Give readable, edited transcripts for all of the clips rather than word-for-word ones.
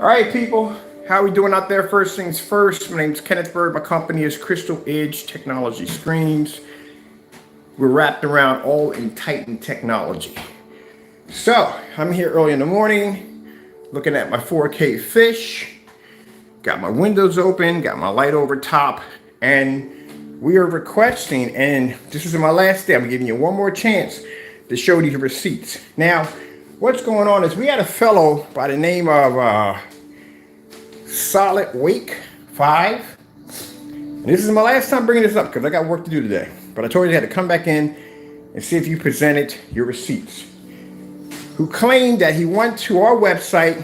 All right, people, how we doing out there? First things first, my name's Kenneth Bird. My company is Crystal Edge Technology Screens. We're wrapped around all in Titan technology. So I'm here early in the morning, looking at my 4K fish. Got my windows open, got my light over top, and we are requesting, and this is my last day, I'm giving you one more chance to show these receipts. Now, what's going on is we had a fellow by the name of Silentwake5. And this is my last time bringing this up because I got work to do today. But I told you I had to come back in and see if you presented your receipts. Who claimed that he went to our website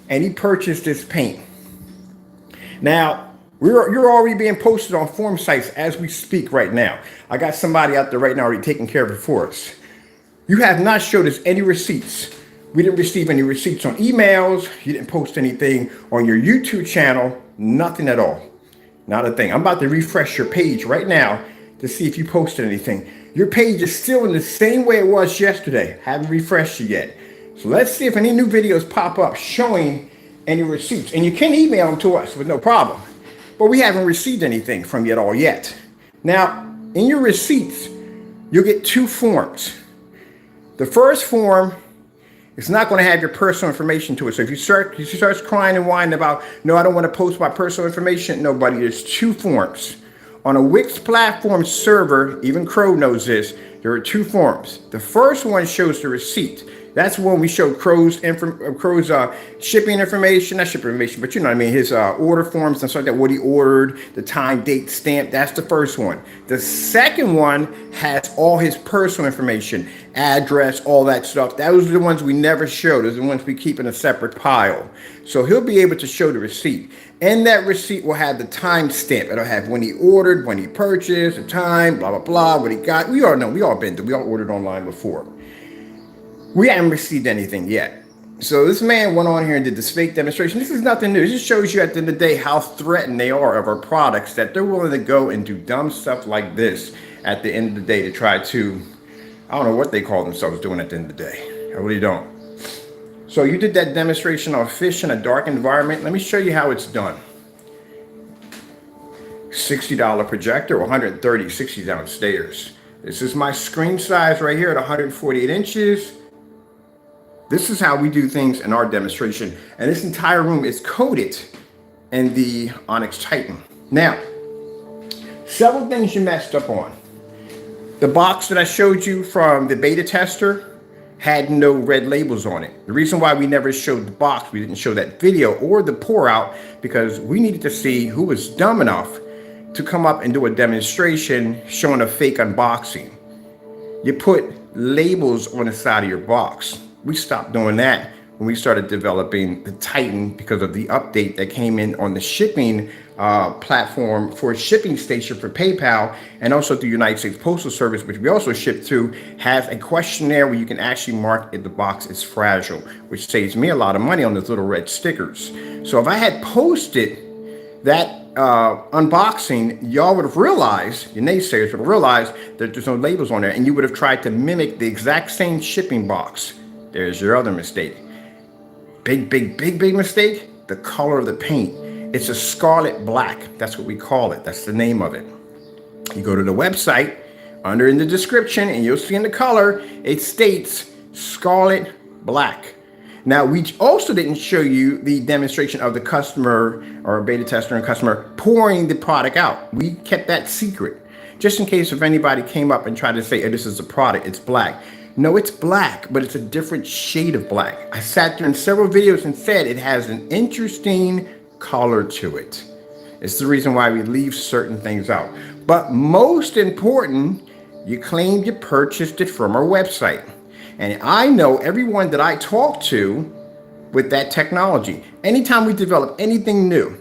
and he purchased this paint. Now, you're already being posted on forum sites as we speak right now. I got somebody out there right now already taking care of it for us. You have not showed us any receipts. We didn't receive any receipts on emails. You didn't post anything on your YouTube channel. Nothing at all. Not a thing. I'm about to refresh your page right now to see if you posted anything. Your page is still in the same way it was yesterday. Haven't refreshed it yet. So let's see if any new videos pop up showing any receipts. And you can email them to us with no problem. But we haven't received anything from you at all yet. Now, in your receipts, you'll get two forms. The first form, it's not going to have your personal information to it. So if you start crying and whining about, no, I don't want to post my personal information. No, buddy, there's two forms. On a Wix platform server, even Crow knows this, there are two forms. The first one shows the receipt. That's when we show Crow's shipping information, not shipping information, but you know what I mean, his order forms and stuff like that, what he ordered, the time, date, stamp. That's the first one. The second one has all his personal information, address, all that stuff. Those are the ones we never show. Those are the ones we keep in a separate pile. So he'll be able to show the receipt. And that receipt will have the time stamp. It'll have when he ordered, when he purchased, the time, blah, blah, blah, what he got. We all know, we all ordered online before. We haven't received anything yet. So this man went on here and did this fake demonstration. This is nothing new. It just shows you at the end of the day how threatened they are of our products, that they're willing to go and do dumb stuff like this at the end of the day to try to, I don't know what they call themselves doing at the end of the day. I really don't. So you did that demonstration on fish in a dark environment. Let me show you how it's done. $60 projector, 130 60 downstairs. This is my screen size right here at 148 inches. This is how we do things in our demonstration. And this entire room is coated in the Onyx Titan. Now, several things you messed up on. The box that I showed you from the beta tester had no red labels on it. The reason why we never showed the box, we didn't show that video or the pour out, because we needed to see who was dumb enough to come up and do a demonstration showing a fake unboxing. You put labels on the side of your box. We stopped doing that when we started developing the Titan because of the update that came in on the shipping platform for a shipping station for PayPal, and also the United States Postal Service, which we also ship through, has a questionnaire where you can actually mark if the box is fragile, which saves me a lot of money on those little red stickers. So if I had posted that unboxing, y'all would have realized, your naysayers would have realized that there's no labels on there, and you would have tried to mimic the exact same shipping box. There's your other mistake. Big mistake. The color of the paint. It's a scarlet black. That's what we call it. That's the name of it. You go to the website, under in the description, and you'll see in the color, it states scarlet black. Now, we also didn't show you the demonstration of the customer or beta tester and customer pouring the product out. We kept that secret, just in case if anybody came up and tried to say, oh, this is a product, it's black. No, it's black, but it's a different shade of black. I sat there in several videos and said it has an interesting color to it. It's the reason why we leave certain things out. But most important, you claimed you purchased it from our website. And I know everyone that I talk to with that technology. Anytime we develop anything new,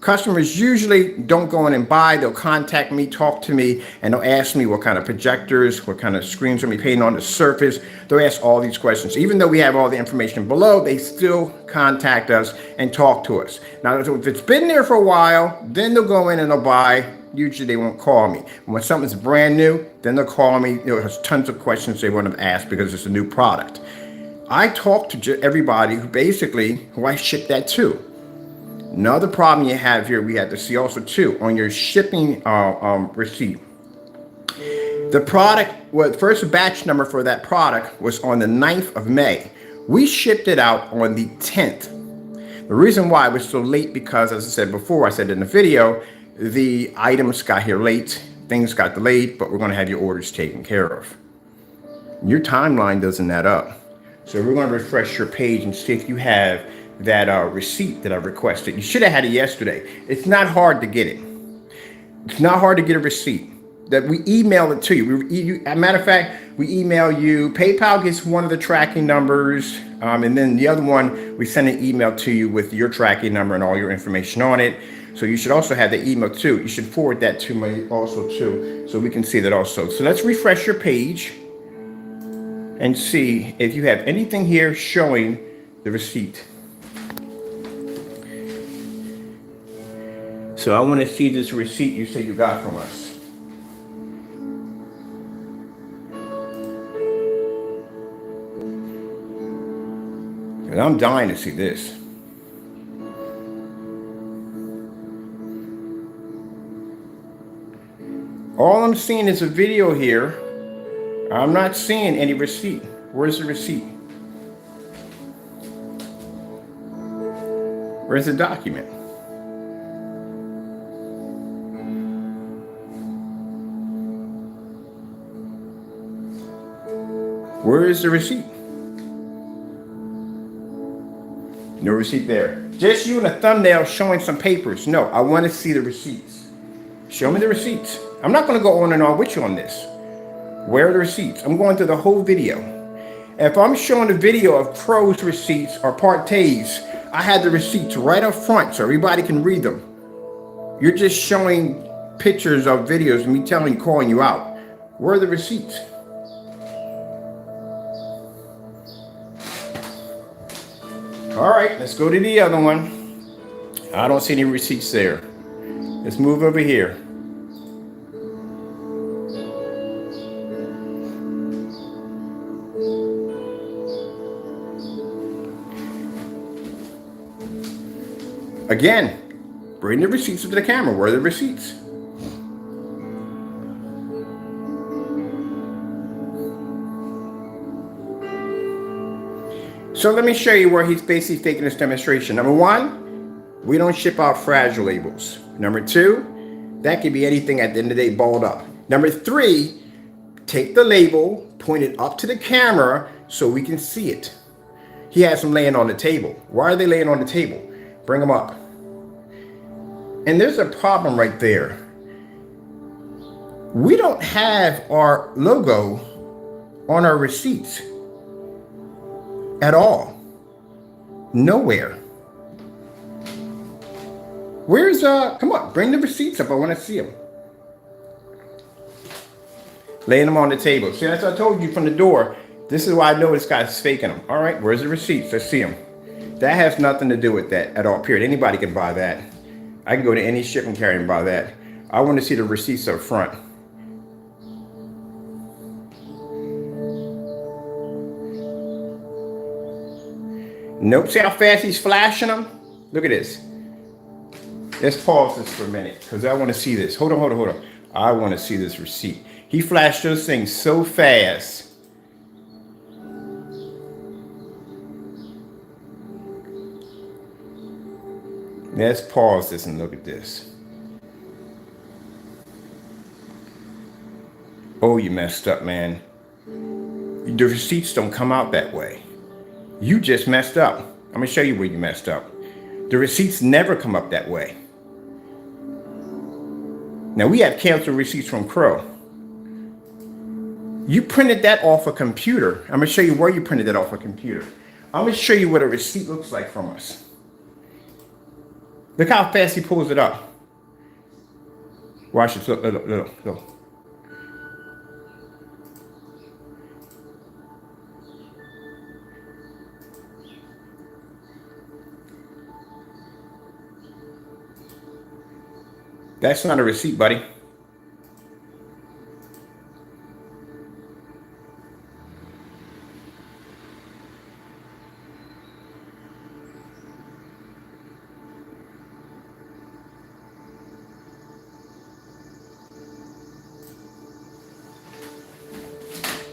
customers usually don't go in and buy. They'll contact me, talk to me, and they'll ask me what kind of projectors, what kind of screens are we painting on the surface. They'll ask all these questions. Even though we have all the information below, they still contact us and talk to us. Now, if it's been there for a while, then they'll go in and they'll buy. Usually they won't call me. When something's brand new, then they'll call me. There's tons of questions they want to ask because it's a new product. I talked to everybody who I shipped that to. Another problem you have here, we have to see also too, on your shipping receipt. The product, well, the first batch number for that product was on the 9th of May. We shipped it out on the 10th. The reason why it was so late because, as I said before, I said in the video, the items got here late, things got delayed, but we're going to have your orders taken care of. Your timeline doesn't add up. So we're going to refresh your page and see if you have that receipt that I requested. You should have had it yesterday. It's not hard to get it. It's not hard to get a receipt. That we email it to you. As a matter of fact, we email you. PayPal gets one of the tracking numbers, and then the other one, we send an email to you with your tracking number and all your information on it. So you should also have the email too. You should forward that to me also too, so we can see that also. So let's refresh your page and see if you have anything here showing the receipt. So I want to see this receipt you say you got from us. And I'm dying to see this. All I'm seeing is a video here. I'm not seeing any receipt. Where's the receipt? Where's the document? Where is the receipt? No receipt there. Just you and a thumbnail showing some papers. No, I want to see the receipts. Show me the receipts. I'm not going to go on and on with you on this. Where are the receipts? I'm going through the whole video. If I'm showing a video of Crow's receipts or Partay's, I had the receipts right up front so everybody can read them. You're just showing pictures of videos and me calling you out. Where are the receipts? All right, let's go to the other one. I don't see any receipts there. Let's move over here. Again, bring the receipts to the camera. Where are the receipts? So let me show you where he's basically faking this demonstration. Number one, we don't ship out fragile labels. Number two, that could be anything at the end of the day balled up. Number three, take the label, point it up to the camera so we can see it. He has them laying on the table. Why are they laying on the table? Bring them up. And there's a problem right there. We don't have our logo on our receipts at all. Nowhere. Where's, come on, bring the receipts up. I want to see them. Laying them on the table. See, as I told you from the door, this is why I know this guy's faking them. All right, where's the receipts? Let's see them. That has nothing to do with that at all, period. Anybody can buy that. I can go to any shipping carrier and buy that. I want to see the receipts up front. Nope, see how fast he's flashing them? Look at this. Let's pause this for a minute because I want to see this. Hold on. I want to see this receipt. He flashed those things so fast. Let's pause this and look at this. Oh, you messed up, man. The receipts don't come out that way. You just messed up. I'm going to show you where you messed up. The receipts never come up that way. Now, we have canceled receipts from Crow. You printed that off a computer. I'm going to show you where you printed that off a computer. I'm going to show you what a receipt looks like from us. Look how fast he pulls it up. Watch this. Look. That's not a receipt, buddy.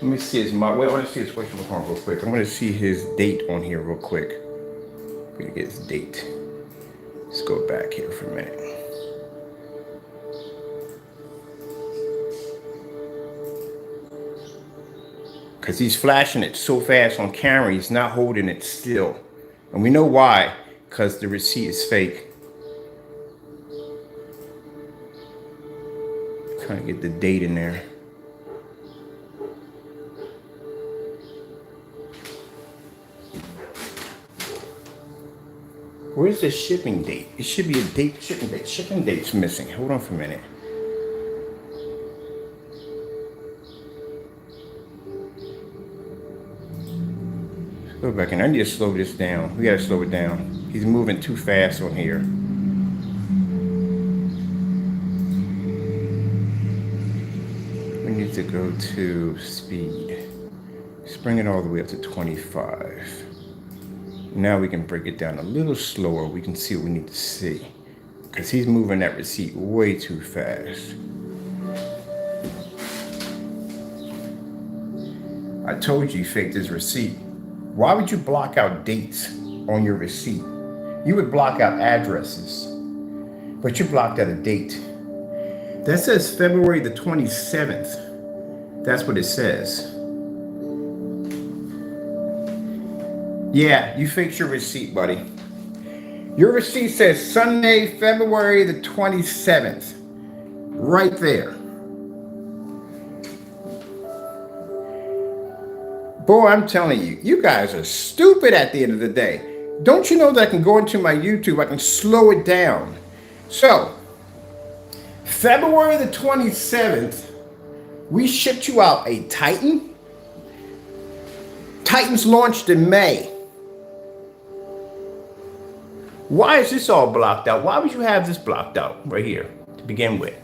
Let me see his mug. Wait, I want to see his question real quick. I'm going to see his date on here real quick. We're going to get his date. Let's go back here for a minute. Because he's flashing it so fast on camera, he's not holding it still. And we know why, because the receipt is fake. Trying to get the date in there. Where's the shipping date? It should be a date, shipping date. Shipping date's missing. Hold on for a minute. Let's go back in. I need to slow this down. We gotta slow it down. He's moving too fast on here. We need to go to speed. Let's bring it all the way up to 25. Now we can break it down a little slower. We can see what we need to see. Because he's moving that receipt way too fast. I told you he faked his receipt. Why would you block out dates on your receipt? You would block out addresses. But you blocked out a date. That says February the 27th. That's what it says. Yeah, you faked your receipt, buddy. Your receipt says Sunday, February the 27th. Right there. Boy, I'm telling you, you guys are stupid at the end of the day. Don't you know that I can go into my YouTube, I can slow it down. So, February the 27th, we shipped you out a Titan. Titans launched in May. Why is this all blocked out? Why would you have this blocked out right here to begin with?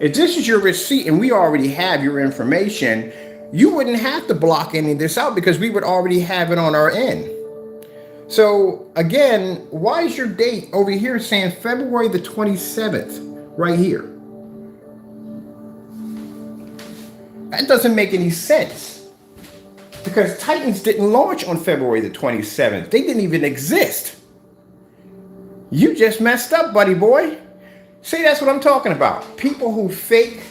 If this is your receipt and we already have your information, you wouldn't have to block any of this out because we would already have it on our end. So again, why is your date over here saying February the 27th right here? That doesn't make any sense because Titans didn't launch on February the 27th. They didn't even exist. You just messed up, buddy boy. See, that's what I'm talking about. People who fake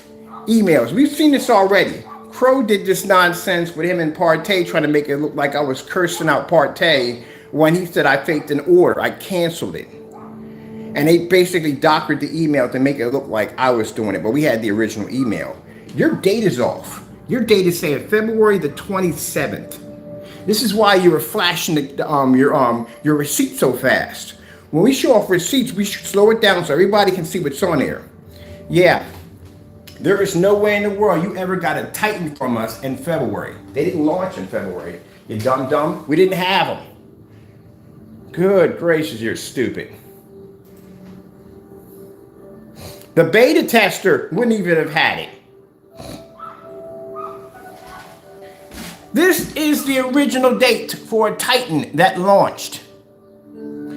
emails. We've seen this already. Crow did this nonsense with him and Partey, trying to make it look like I was cursing out Partey when he said I faked an order. I canceled it. And they basically doctored the email to make it look like I was doing it, but we had the original email. Your date is off. Your date is saying February the 27th. This is why you were flashing your receipt so fast. When we show off receipts, we should slow it down so everybody can see what's on there. Yeah, there is no way in the world you ever got a Titan from us in February. They didn't launch in February. You dumb. We didn't have them. Good gracious, you're stupid. The beta tester wouldn't even have had it. This is the original date for a Titan that launched.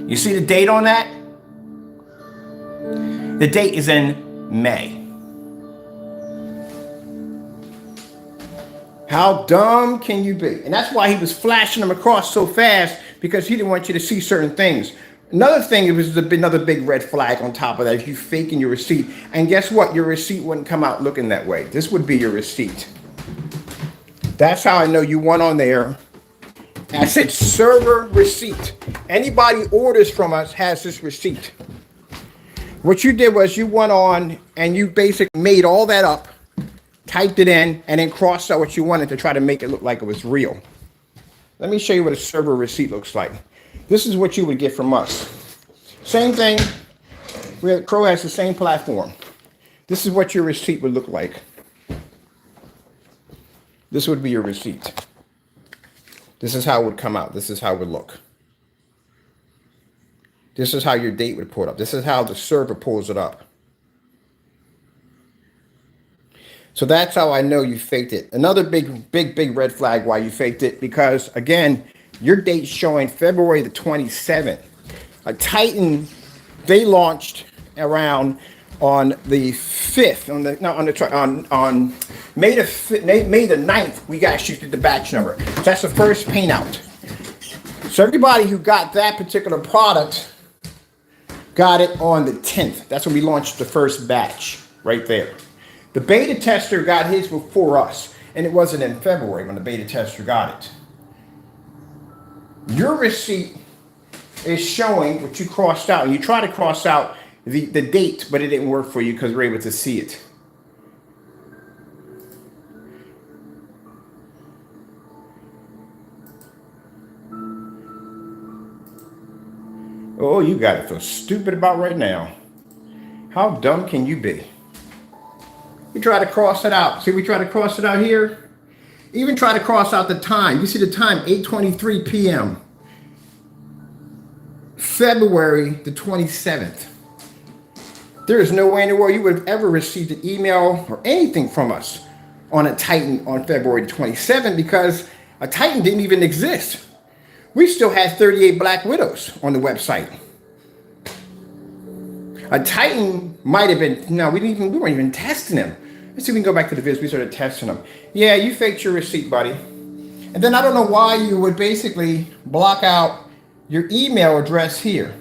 You see the date on that? The date is in May. How dumb can you be? And that's why he was flashing them across so fast, because he didn't want you to see certain things. Another thing, it was another big red flag on top of that, if you faking your receipt. And guess what? Your receipt wouldn't come out looking that way. This would be your receipt. That's how I know you went on there. I said server receipt. Anybody orders from us has this receipt. What you did was you went on and you basically made all that up, typed it in, and then crossed out what you wanted to try to make it look like it was real. Let me show you what a server receipt looks like. This is what you would get from us. Same thing. Crow has the same platform. This is what your receipt would look like. This would be your receipt. This is how it would come out. This is how it would look. This is how your date would pull it up. This is how the server pulls it up. So that's how I know you faked it. Another big red flag why you faked it, because again, your date's showing February the 27th. A Titan, they launched around on the 5th, on May the 5th, May the 9th, we got issued the batch number. So that's the first paint out. So everybody who got that particular product got it on the 10th. That's when we launched the first batch right there. The beta tester got his before us, and it wasn't in February when the beta tester got it. Your receipt is showing what you crossed out, and you try to cross out the date, but it didn't work for you because we're able to see it. Oh, you got to feel stupid about right now. How dumb can you be? We try to cross it out. See, we try to cross it out here. Even try to cross out the time. You see the time, 8:23 p.m. February the 27th. There is no way in the world you would have ever received an email or anything from us on a Titan on February the 27th because a Titan didn't even exist. We still had 38 Black Widows on the website. A Titan might have been, no, we weren't even testing them. Let's see if we can go back to the vids. We started testing them. Yeah, you faked your receipt, buddy. And then I don't know why you would basically block out your email address here.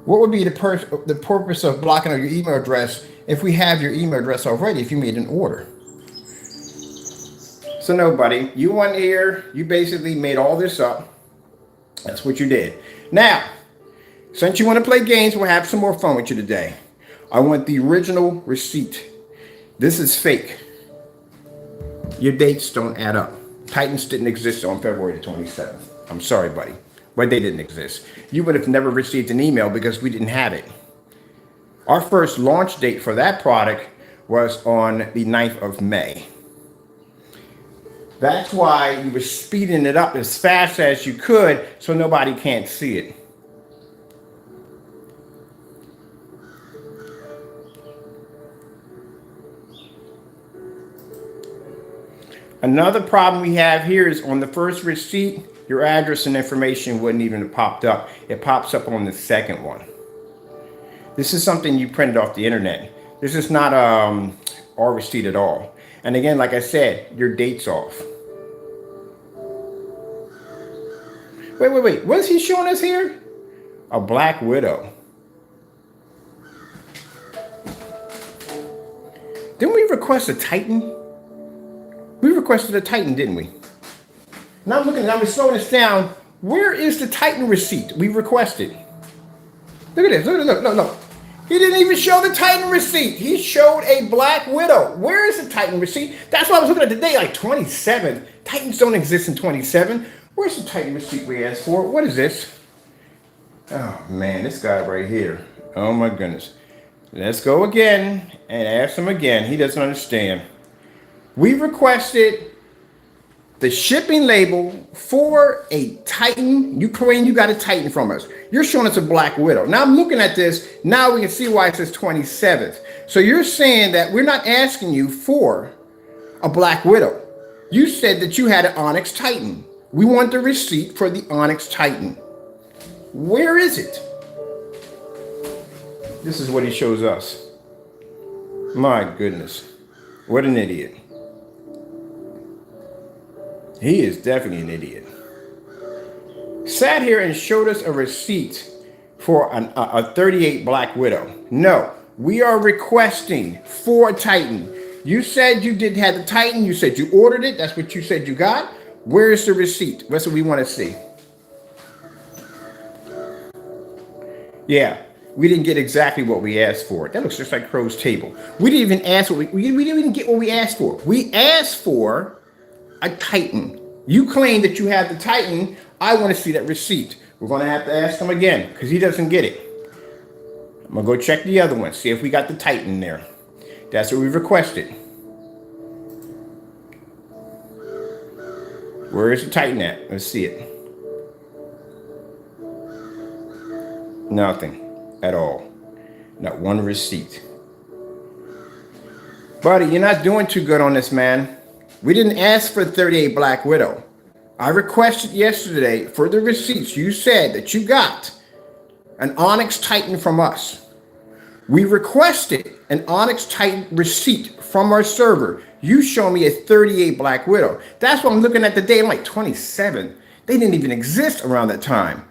What would be the purpose of blocking out your email address if we have your email address already, if you made an order? So no, buddy, you went here, you basically made all this up. That's what you did. Now, since you want to play games, we'll have some more fun with you today. I want the original receipt. This is fake. Your dates don't add up. Titans didn't exist on February the 27th. I'm sorry, buddy, but they didn't exist. You would have never received an email because we didn't have it. Our first launch date for that product was on the 9th of May. That's why you were speeding it up as fast as you could so nobody can't see it. Another problem we have here is on the first receipt, your address and information wouldn't even have popped up. It pops up on the second one. This is something you printed off the internet. This is not our receipt at all. And again, like I said, your date's off. Wait. What is he showing us here? A Black Widow. Didn't we request a Titan? We requested a Titan, didn't we? Now I'm looking, I'm slowing this down. Where is the Titan receipt we requested? Look at this, look. He didn't even show the Titan receipt. He showed a Black Widow. Where is the Titan receipt? That's why I was looking at the date, like 27. Titans don't exist in 27. Where's the Titan receipt we asked for? What is this? Oh man, this guy right here. Oh my goodness. Let's go again and ask him again. He doesn't understand. We requested the shipping label for a Titan. You claim you got a Titan from us. You're showing us a Black Widow. Now I'm looking at this. Now we can see why it says 27th. So you're saying that we're not asking you for a Black Widow. You said that you had an Onyx Titan. We want the receipt for the Onyx Titan. Where is it? This is what he shows us. My goodness. What an idiot. He is definitely an idiot. Sat here and showed us a receipt for a 38 Black Widow. No, we are requesting for a Titan. You said you did have the Titan. You said you ordered it. That's what you said you got. Where is the receipt? That's what we want to see. Yeah, we didn't get exactly what we asked for. That looks just like Crow's table. We didn't even ask what we didn't even get what we asked for. We asked for a Titan. You claim that you have the Titan. I want to see that receipt. We're going to have to ask him again because he doesn't get it. I'm going to go check the other one, see if we got the Titan there. That's what we requested. Where is the Titan at? Let's see it. Nothing at all. Not one receipt. Buddy, you're not doing too good on this, man. We didn't ask for 38 Black Widow. I requested yesterday for the receipts. You said that you got an Onyx Titan from us. We requested an Onyx Titan receipt from our server. You show me a 38 Black Widow. That's what I'm looking at today. I'm like 27. They didn't even exist around that time.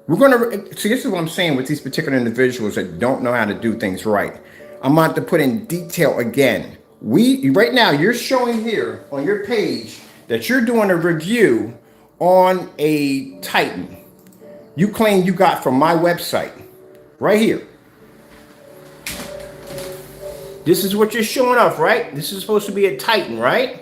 We're going to see. This is what I'm saying with these particular individuals that don't know how to do things right. I'm about to put in detail again. Right now, you're showing here on your page that you're doing a review on a Titan. You claim you got from my website, right here. This is what you're showing off, right? This is supposed to be a Titan, right?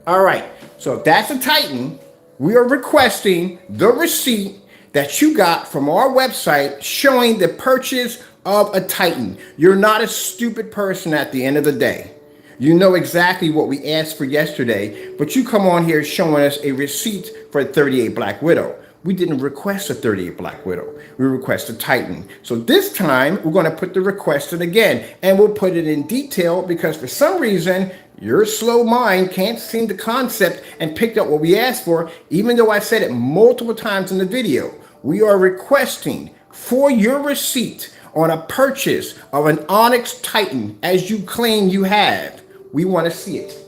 All right. So if that's a Titan, we are requesting the receipt that you got from our website showing the purchase of a Titan. You're not a stupid person at the end of the day. You know exactly what we asked for yesterday, but you come on here showing us a receipt for a 38 Black Widow. We didn't request a 38 Black Widow. We requested a Titan. So this time we're going to put the request in again, and we'll put it in detail because for some reason your slow mind can't see the concept and picked up what we asked for, even though I said it multiple times in the video. We are requesting for your receipt on a purchase of an Onyx Titan as you claim you have. We want to see it.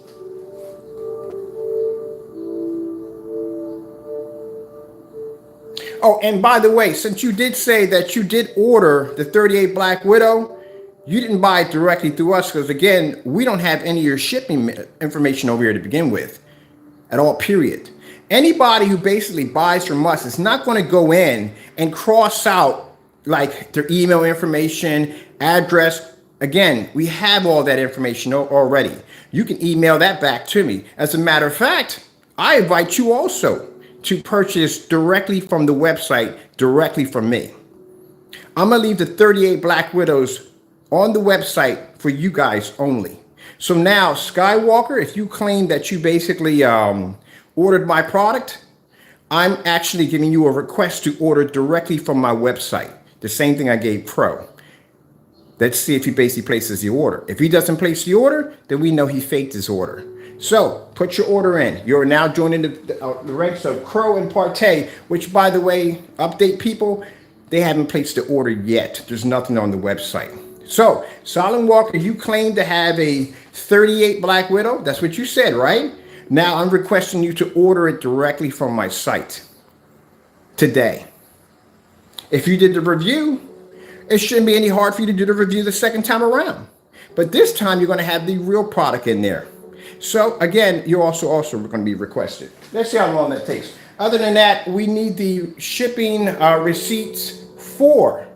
Oh, and by the way, since you did say that you did order the 38 Black Widow, you didn't buy it directly through us because, again, we don't have any of your shipping information over here to begin with at all, period. Anybody who basically buys from us is not going to go in and cross out like their email information, address. Again, we have all that information already. You can email that back to me. As a matter of fact, I invite you also to purchase directly from the website, directly from me. I'm gonna leave the 38 Black Widows on the website for you guys only. So now, Skywalker, if you claim that you basically ordered my product, I'm actually giving you a request to order directly from my website. The same thing I gave Pro. Let's see if he basically places the order. If he doesn't place the order, then we know he faked his order. So put your order in. You're now joining the ranks of Crow and Partey, which, by the way, update people, they haven't placed the order yet. There's nothing on the website. So, Silentwake, you claim to have a 38 Black Widow. That's what you said, right? Now I'm requesting you to order it directly from my site today. If you did the review, it shouldn't be any hard for you to do the review the second time around. But this time you're going to have the real product in there. So again, you're also going to be requested. Let's see how long that takes. Other than that, we need the shipping receipts for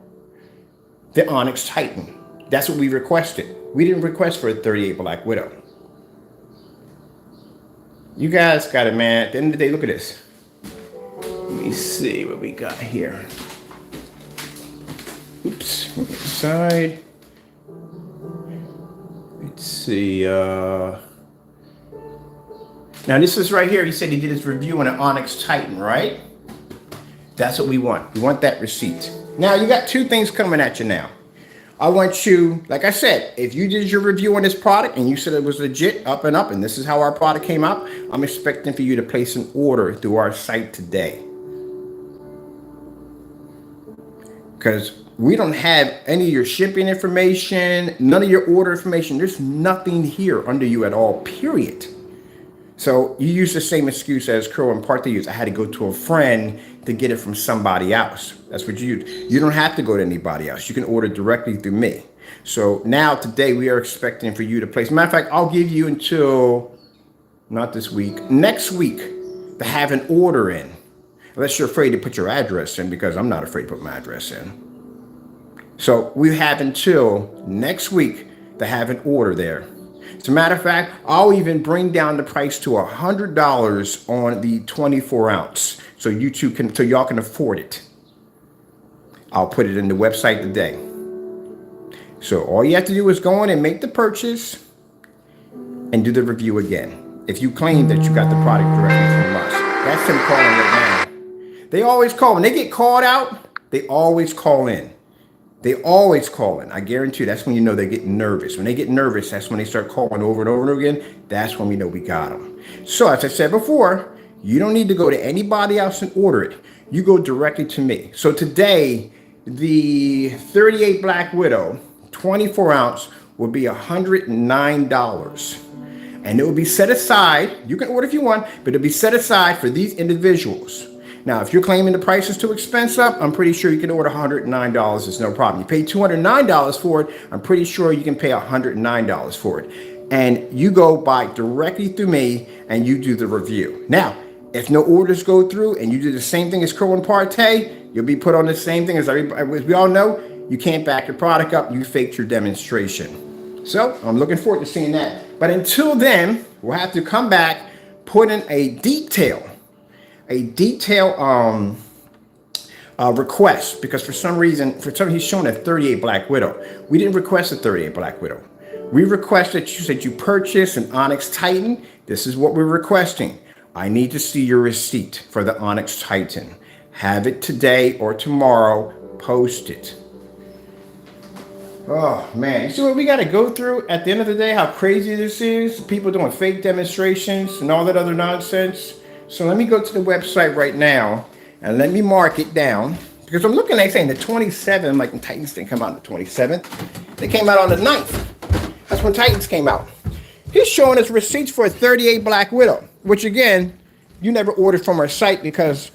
the Onyx Titan. That's what we requested. We didn't request for a 38 Black Widow. You guys got it, man. At the end of the day, look at this. Let me see what we got here. Oops, side. Let's see. Now this is right here. He said he did his review on an Onyx Titan, right? That's what we want. We want that receipt. Now you got two things coming at you now. I want you, like I said, if you did your review on this product and you said it was legit, up and up, and this is how our product came out, I'm expecting for you to place an order through our site today. Because we don't have any of your shipping information, none of your order information. There's nothing here under you at all, period. So you use the same excuse as Crow and Partey used. I had to go to a friend to get it from somebody else. That's what you use. You don't have to go to anybody else. You can order directly through me. So now today we are expecting for you to place. Matter of fact, I'll give you until, not this week, next week to have an order in. Unless you're afraid to put your address in, because I'm not afraid to put my address in. So we have until next week to have an order there. As a matter of fact, I'll even bring down the price to $100 on the 24 ounce. So y'all can afford it. I'll put it in the website today. So all you have to do is go in and make the purchase and do the review again. If you claim that you got the product directly from us, that's him calling right now. They always call. When they get called out, they always call in. They always call in. I guarantee you, that's when you know they're getting nervous. When they get nervous, that's when they start calling over and over and over again. That's when we know we got them. So as I said before, you don't need to go to anybody else and order it. You go directly to me. So today, the 38 Black Widow, 24 ounce will be $109. And it will be set aside. You can order if you want, but it'll be set aside for these individuals. Now, if you're claiming the price is too expensive, I'm pretty sure you can order $109. It's no problem. You pay $209 for it. I'm pretty sure you can pay $109 for it. And you go buy directly through me and you do the review. Now, if no orders go through and you do the same thing as Crow and Partey, you'll be put on the same thing as everybody. As we all know, you can't back your product up. You faked your demonstration. So I'm looking forward to seeing that. But until then, we'll have to come back, put in a detail request, because for some reason he's showing a 38 Black Widow. We didn't request a 38 Black Widow. We requested you purchase an Onyx Titan. This is what we're requesting. I need to see your receipt for the Onyx Titan. Have it today or tomorrow. Post it. Oh man, you see what we got to go through at the end of the day, how crazy this is? People doing fake demonstrations and all that other nonsense. So let me go to the website right now and let me mark it down, because I'm looking at saying the 27th, like the Titans didn't come out on the 27th. They came out on the 9th. That's when Titans came out. He's showing us receipts for a 38 Black Widow, which again, you never ordered from our site, because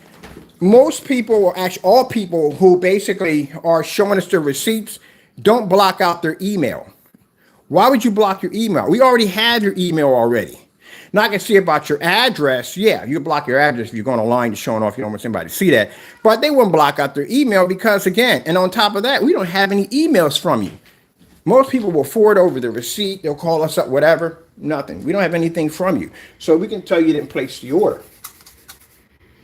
most people, or actually all people who basically are showing us their receipts, don't block out their email. Why would you block your email? We already have your email already. Now I can see about your address. Yeah, you can block your address if you're going online to showing off. You don't want somebody to see that. But they wouldn't block out their email because, again, and on top of that, we don't have any emails from you. Most people will forward over the receipt. They'll call us up, whatever. Nothing. We don't have anything from you. So we can tell you didn't place the order.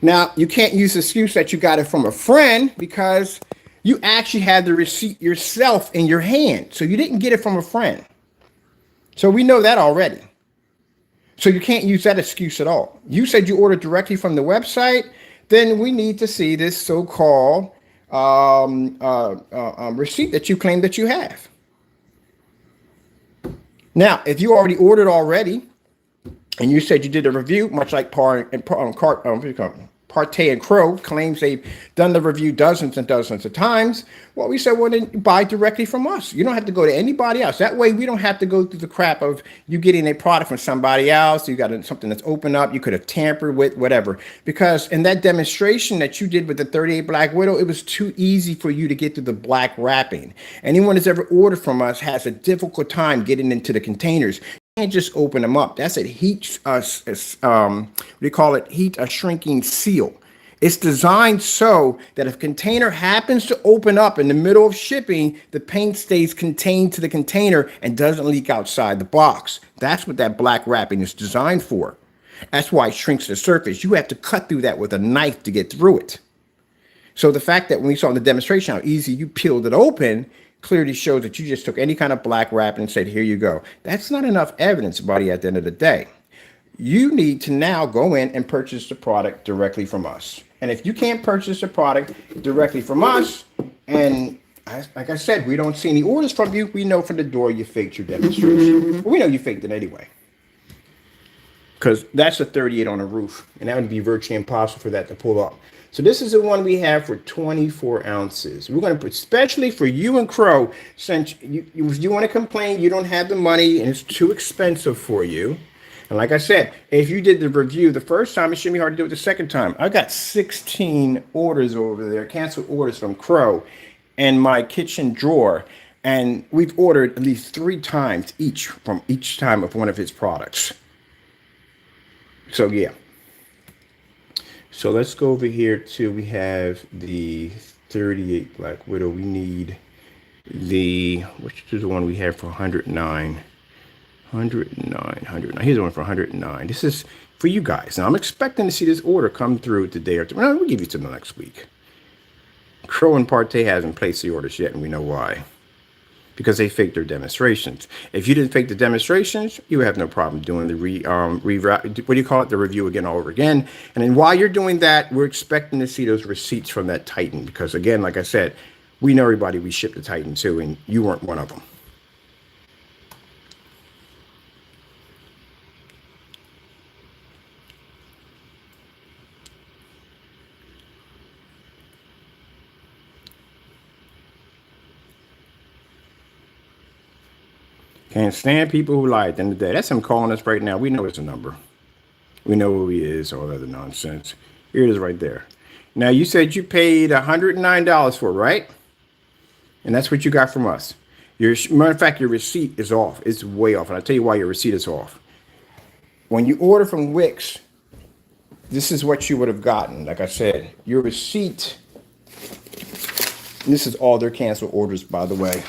Now, you can't use the excuse that you got it from a friend, because you actually had the receipt yourself in your hand. So you didn't get it from a friend. So we know that already. So you can't use that excuse at all. You said you ordered directly from the website. Then we need to see this so-called receipt that you claim that you have. Now, if you already ordered already, and you said you did a review, much like Partey and Crow claims they've done the review dozens and dozens of times. Well, we said, well, then buy directly from us. You don't have to go to anybody else. That way, we don't have to go through the crap of you getting a product from somebody else. You got something that's open up. You could have tampered with, whatever. Because in that demonstration that you did with the 38 Black Widow, it was too easy for you to get through the black wrapping. Anyone that's ever ordered from us has a difficult time getting into the containers. Can't just open them up. That's a heat, what do you call it? Heat a shrinking seal. It's designed so that if a container happens to open up in the middle of shipping, the paint stays contained to the container and doesn't leak outside the box. That's what that black wrapping is designed for. That's why it shrinks the surface. You have to cut through that with a knife to get through it. So the fact that when we saw in the demonstration how easy you peeled it open clearly shows that you just took any kind of black wrapping and said, here you go. That's not enough evidence, buddy, at the end of the day. You need to now go in and purchase the product directly from us. And if you can't purchase the product directly from us, and like I said, we don't see any orders from you, we know from the door you faked your demonstration. We know you faked it anyway. Because that's a 38 on the roof, and that would be virtually impossible for that to pull up. So this is the one we have for 24 ounces. We're going to put, especially for you and Crow, since if you want to complain, you don't have the money and it's too expensive for you. And like I said, if you did the review the first time, it shouldn't be hard to do it the second time. I got 16 orders over there, canceled orders from Crow in my kitchen drawer. And we've ordered at least 3 times each from each time of one of his products. So yeah. So let's go over here to, we have the 38 Black Widow. We need which is the one we have for 109. 109. Here's the one for 109. This is for you guys. Now I'm expecting to see this order come through today or tomorrow. We'll give you to the next week. Crow and Partey hasn't placed the orders yet, and we know why. Because they faked their demonstrations. If you didn't fake the demonstrations, you have no problem doing the the review again all over again. And then while you're doing that, we're expecting to see those receipts from that Titan, because again, like I said, we know everybody we shipped the Titan to, and you weren't one of them. Can't stand people who lie at the end of the day. That's him calling us right now. We know it's a number. We know who he is, all that other nonsense. Here it is right there. Now, you said you paid $109 for it, right? And that's what you got from us. Matter of fact, your receipt is off. It's way off. And I'll tell you why your receipt is off. When you order from Wix, this is what you would have gotten. Like I said, your receipt. This is all their canceled orders, by the way.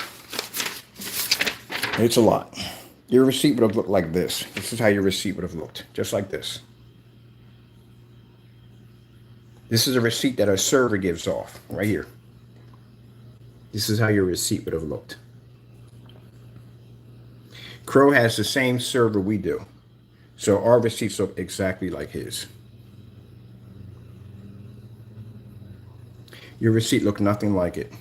It's a lot. Your receipt would have looked like this. This is how your receipt would have looked. Just like this. This is a receipt that our server gives off. Right here. This is how your receipt would have looked. Crow has the same server we do. So our receipts look exactly like his. Your receipt looked nothing like it.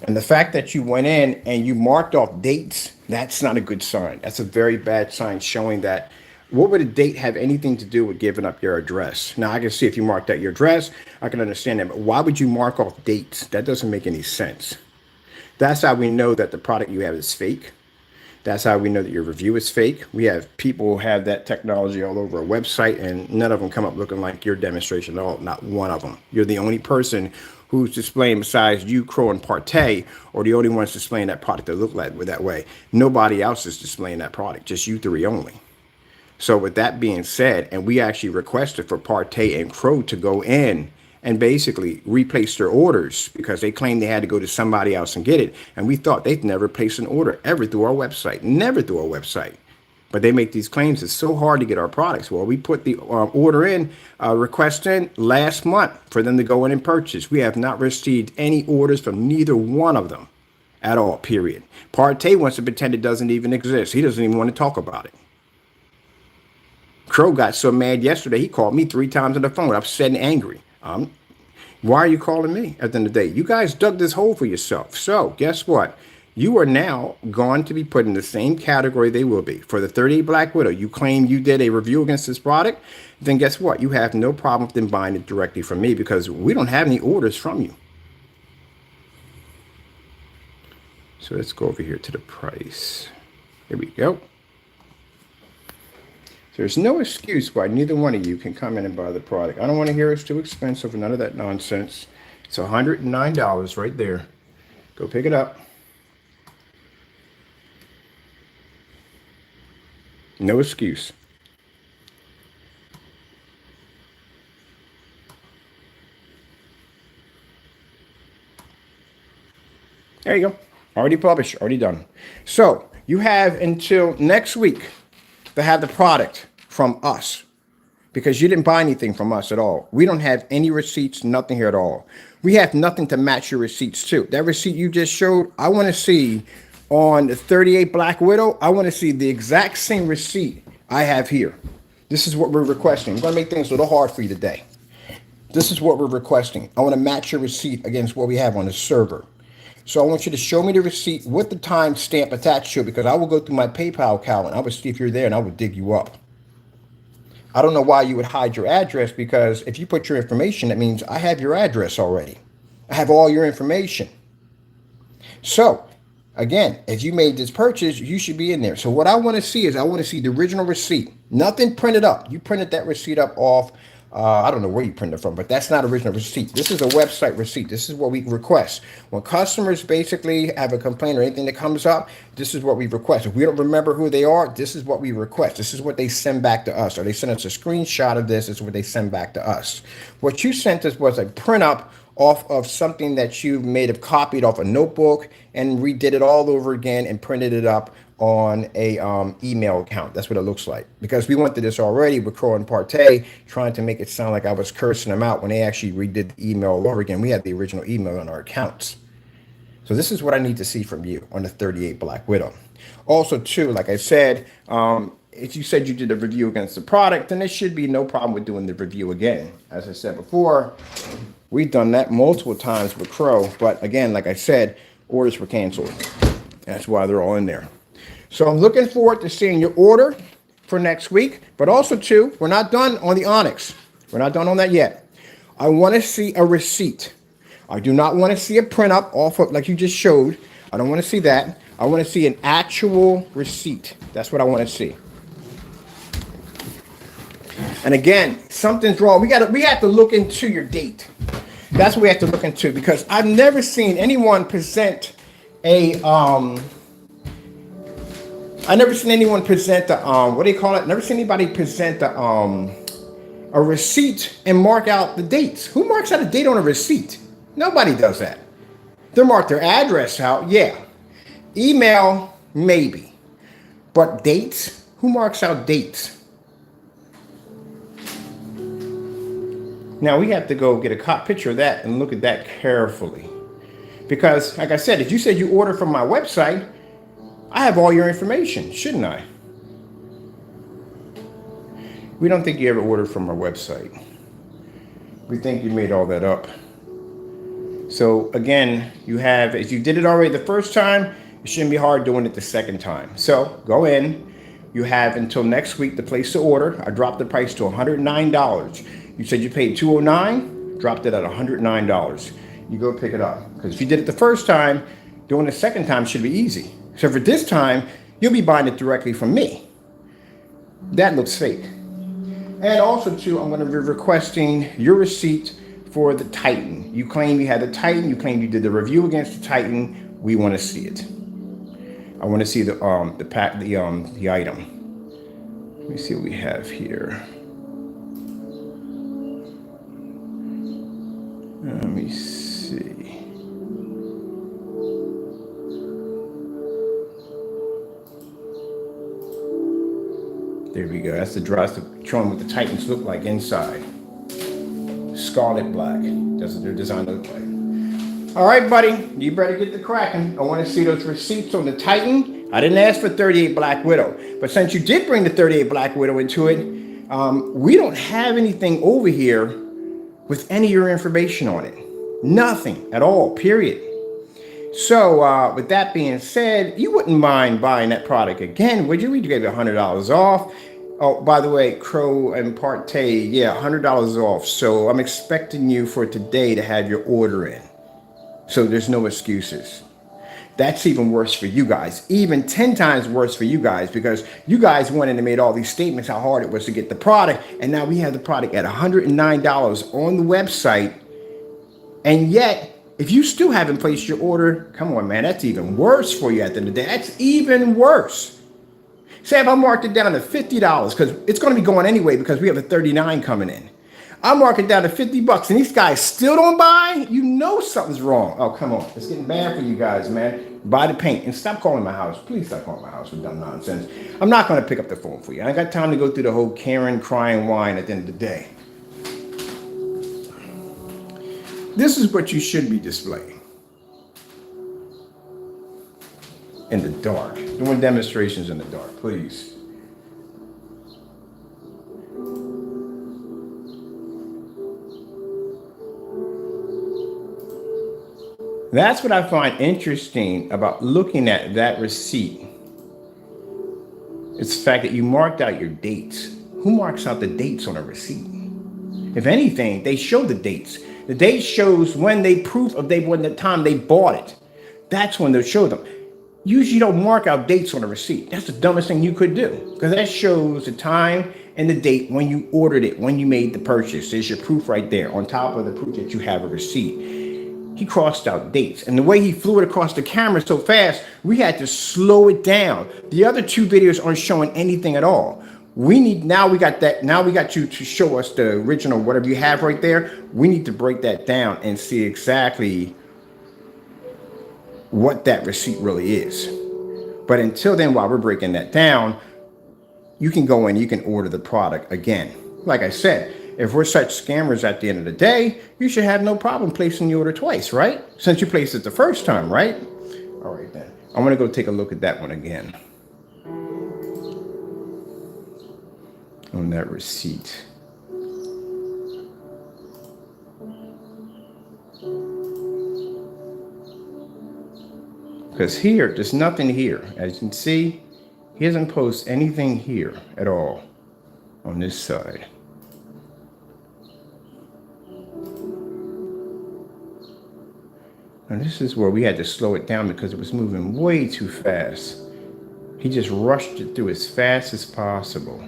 And the fact that you went in and you marked off dates, that's not a good sign. That's a very bad sign showing that. What would a date have anything to do with giving up your address? Now, I can see if you marked out your address, I can understand that. But why would you mark off dates? That doesn't make any sense. That's how we know that the product you have is fake. That's how we know that your review is fake. We have people who have that technology all over our website, and none of them come up looking like your demonstration at all. Not one of them. You're the only person who's displaying, besides you, Crow, and Partey, or the only ones displaying that product that look like that way. Nobody else is displaying that product. Just you three only. So with that being said, and we actually requested for Partey and Crow to go in and basically replace their orders because they claimed they had to go to somebody else and get it. And we thought they'd never place an order ever through our website, never through our website. But they make these claims. It's so hard to get our products. Well, we put the order in, request in last month for them to go in and purchase. We have not received any orders from neither one of them at all, period. Partey wants to pretend it doesn't even exist. He doesn't even want to talk about it. Crow got so mad yesterday, he called me 3 times on the phone, upset and angry. Why are you calling me at the end of the day? You guys dug this hole for yourself. So guess what? You are now going to be put in the same category they will be. For the 38 Black Widow, you claim you did a review against this product, then guess what? You have no problem with them buying it directly from me because we don't have any orders from you. So let's go over here to the price. Here we go. There's no excuse why neither one of you can come in and buy the product. I don't want to hear it's too expensive or none of that nonsense. It's $109 right there. Go pick it up. No excuse. There you go. Already published, already done. So you have until next week to have the product from us because you didn't buy anything from us at all. We don't have any receipts, nothing here at all. We have nothing to match your receipts to. That receipt you just showed, I want to see on the 38 Black Widow, I want to see the exact same receipt I have here. This is what we're requesting. I'm going to make things a little hard for you today. This is what we're requesting. I want to match your receipt against what we have on the server. So I want you to show me the receipt with the timestamp attached to it because I will go through my PayPal account and I will see if you're there and I will dig you up. I don't know why you would hide your address because if you put your information, that means I have your address already. I have all your information. So again, if you made this purchase, you should be in there. So what I want to see is I want to see the original receipt. Nothing printed up. You printed that receipt up off. I don't know where you printed it from, but that's not original receipt. This is a website receipt. This is what we request. When customers basically have a complaint or anything that comes up, this is what we request. If we don't remember who they are, this is what we request. This is what they send back to us. Or they send us a screenshot of this. This is what they send back to us. What you sent us was a print up off of something that you may have copied off a notebook and redid it all over again and printed it up on a email account. That's what it looks like. Because we went through this already with Crow and Partey, trying to make it sound like I was cursing them out when they actually redid the email all over again. We had the original email on our accounts. So this is what I need to see from you on the 38 Black Widow. Also, too, like I said, if you said you did a review against the product, then there should be no problem with doing the review again. As I said before, we've done that multiple times with Crow. But again, like I said, orders were canceled. That's why they're all in there. So I'm looking forward to seeing your order for next week. But also, too, we're not done on the Onyx. We're not done on that yet. I want to see a receipt. I do not want to see a print up off of like you just showed. I don't want to see that. I want to see an actual receipt. That's what I want to see. And again, something's wrong. We have to look into your date. That's what we have to look into, because I've never seen anyone present a I never seen anyone present the what do you call it? Never seen anybody present the a receipt and mark out the dates. Who marks out a date on a receipt? Nobody does that. They mark their address out, yeah. Email, maybe. But dates? Who marks out dates? Now we have to go get a picture of that and look at that carefully. Because, like I said, if you said you order from my website, I have all your information, shouldn't I? We don't think you ever ordered from our website. We think you made all that up. So again, you have, if you did it already the first time, it shouldn't be hard doing it the second time. So go in. You have until next week to place the order. I dropped the price to $109. You said you paid $209, dropped it at $109. You go pick it up. Because if you did it the first time, doing it the second time should be easy. So for this time, you'll be buying it directly from me. That looks fake. And also too, I'm going to be requesting your receipt for the Titan. You claim you had the Titan. You claim you did the review against the Titan. We want to see it. I want to see the item. Let me see what we have here. Let me see. There we go. That's the dress showing what the Titans look like inside. Scarlet black. That's what their design looks like. All right, buddy. You better get the cracking. I want to see those receipts on the Titan. I didn't ask for 38 Black Widow. But since you did bring the 38 Black Widow into it, we don't have anything over here with any of your information on it. Nothing at all, period. So with that being said, you wouldn't mind buying that product again, would you? We gave you $100 off. Oh, by the way, Crow and Partey, yeah, $100 off. So I'm expecting you for today to have your order in. So there's no excuses. That's even worse for you guys, even 10 times worse for you guys, because you guys went in and made all these statements how hard it was to get the product. And now we have the product at $109 on the website. And yet, if you still haven't placed your order, come on, man, that's even worse for you at the end of the day. That's even worse. Say if I marked it down to $50, because it's going to be going anyway because we have a 39 coming in. I mark it down to $50 and these guys still don't buy, you know something's wrong. Oh, come on. It's getting bad for you guys, man. Buy the paint and stop calling my house. Please stop calling my house with dumb nonsense. I'm not going to pick up the phone for you. I ain't got time to go through the whole Karen crying whine at the end of the day. This is what you should be displaying. In the dark. Doing demonstrations in the dark, please. That's what I find interesting about looking at that receipt. It's the fact that you marked out your dates. Who marks out the dates on a receipt? If anything, they show the dates. The date shows when they proof of when the time they bought it. That's when they'll show them. Usually you don't mark out dates on a receipt. That's the dumbest thing you could do, because that shows the time and the date when you ordered it, when you made the purchase. There's your proof right there on top of the proof that you have a receipt. He crossed out dates, and the way he flew it across the camera so fast, we had to slow it down. The other two videos aren't showing anything at all. Now we got you to show us the original, whatever you have right there. We need to break that down and see exactly what that receipt really is. But until then, while we're breaking that down, you can go in, you can order the product again. Like I said, if we're such scammers at the end of the day, you should have no problem placing the order twice, right? Since you placed it the first time, right? All right, then. I'm going to go take a look at that one again. On that receipt. Because here, there's nothing here. As you can see, he doesn't post anything here at all on this side. And this is where we had to slow it down because it was moving way too fast. He just rushed it through as fast as possible.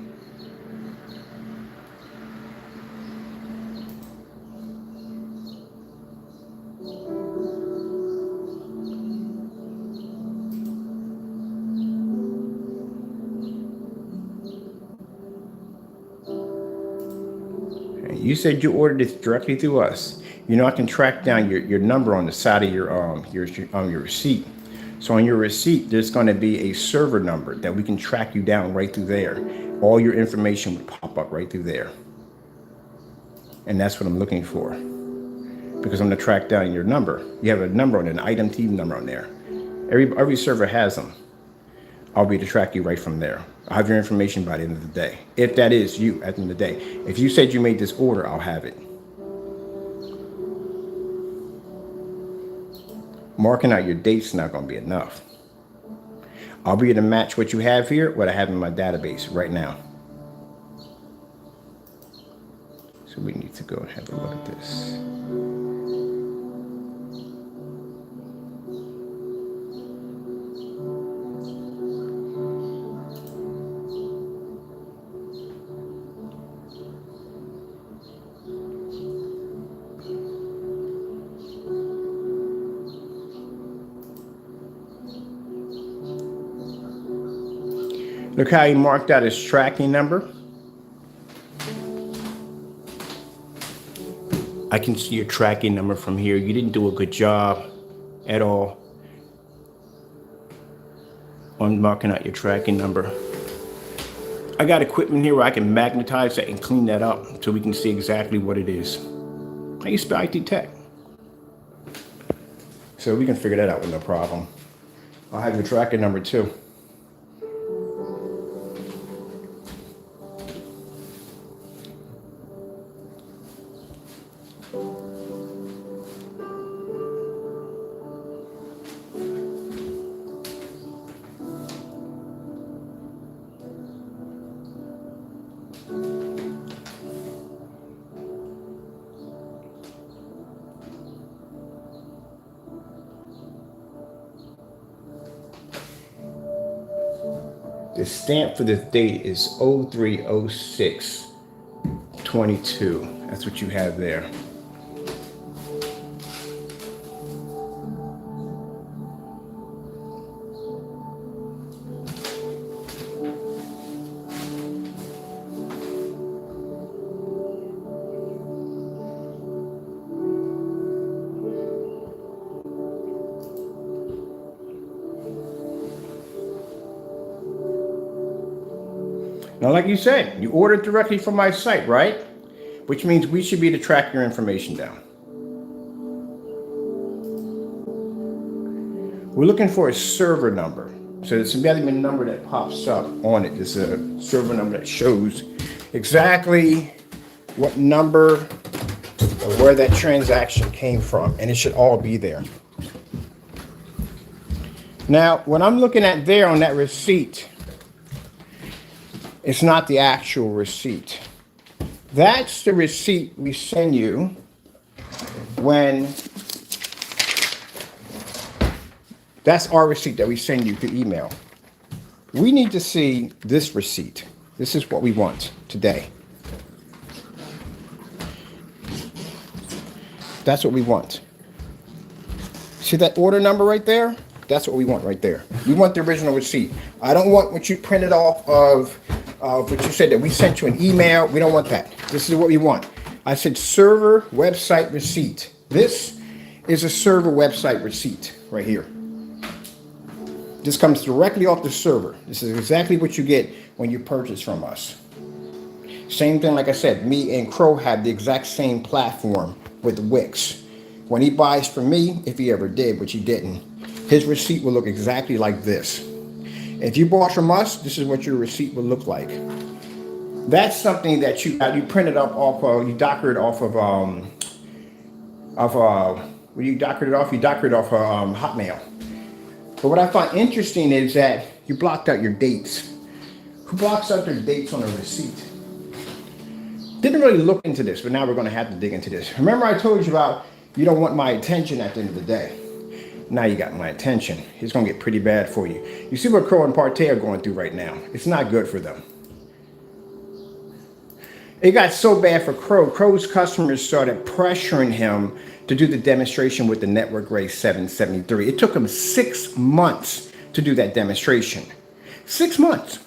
You said you ordered this directly through us. You know, I can track down your number on the side of your receipt. So on your receipt, there's going to be a server number that we can track you down right through there. All your information would pop up right through there. And that's what I'm looking for. Because I'm going to track down your number. You have a number on it, an item team number on there. Every server has them. I'll be able to track you right from there. I'll have your information by the end of the day. If that is you at the end of the day. If you said you made this order, I'll have it. Marking out your date's not going to be enough. I'll be able to match what you have here, what I have in my database right now. So we need to go and have a look at this. Look how he marked out his tracking number. I can see your tracking number from here. You didn't do a good job at all on marking out your tracking number. I got equipment here where I can magnetize that and clean that up so we can see exactly what it is. I used to be IT tech. So we can figure that out with no problem. I'll have your tracking number too. The stamp for this date is 03/06/22. That's what you have there. Now, like you said, you ordered directly from my site, right? Which means we should be able to track your information down. We're looking for a server number. So there's a management number that pops up on it. There's a server number that shows exactly what number or where that transaction came from. And it should all be there. Now, what I'm looking at there on that receipt, it's not the actual receipt. That's the receipt we send you when, that's our receipt that we send you through email. We need to see this receipt. This is what we want today. That's what we want. See that order number right there? That's what we want right there. We want the original receipt. I don't want what you printed off of what you said that we sent you an email. We don't want that. This is what we want. I said server website receipt. This is a server website receipt right here. This comes directly off the server. This is exactly what you get when you purchase from us. Same thing, like I said, me and Crow have the exact same platform with Wix. When he buys from me, if he ever did, which he didn't, his receipt will look exactly like this. If you bought from us, this is what your receipt will look like. That's something that you printed up off of, you dockered off of when you dockered it off, Hotmail. But what I find interesting is that you blocked out your dates. Who blocks out their dates on a receipt? Didn't really look into this, but now we're going to have to dig into this. Remember I told you about you don't want my attention at the end of the day. Now you got my attention. It's going to get pretty bad for you. You see what Crow and Partey are going through right now. It's not good for them. It got so bad for Crow. Crow's customers started pressuring him to do the demonstration with the Network Race 773. It took him 6 months to do that demonstration. 6 months.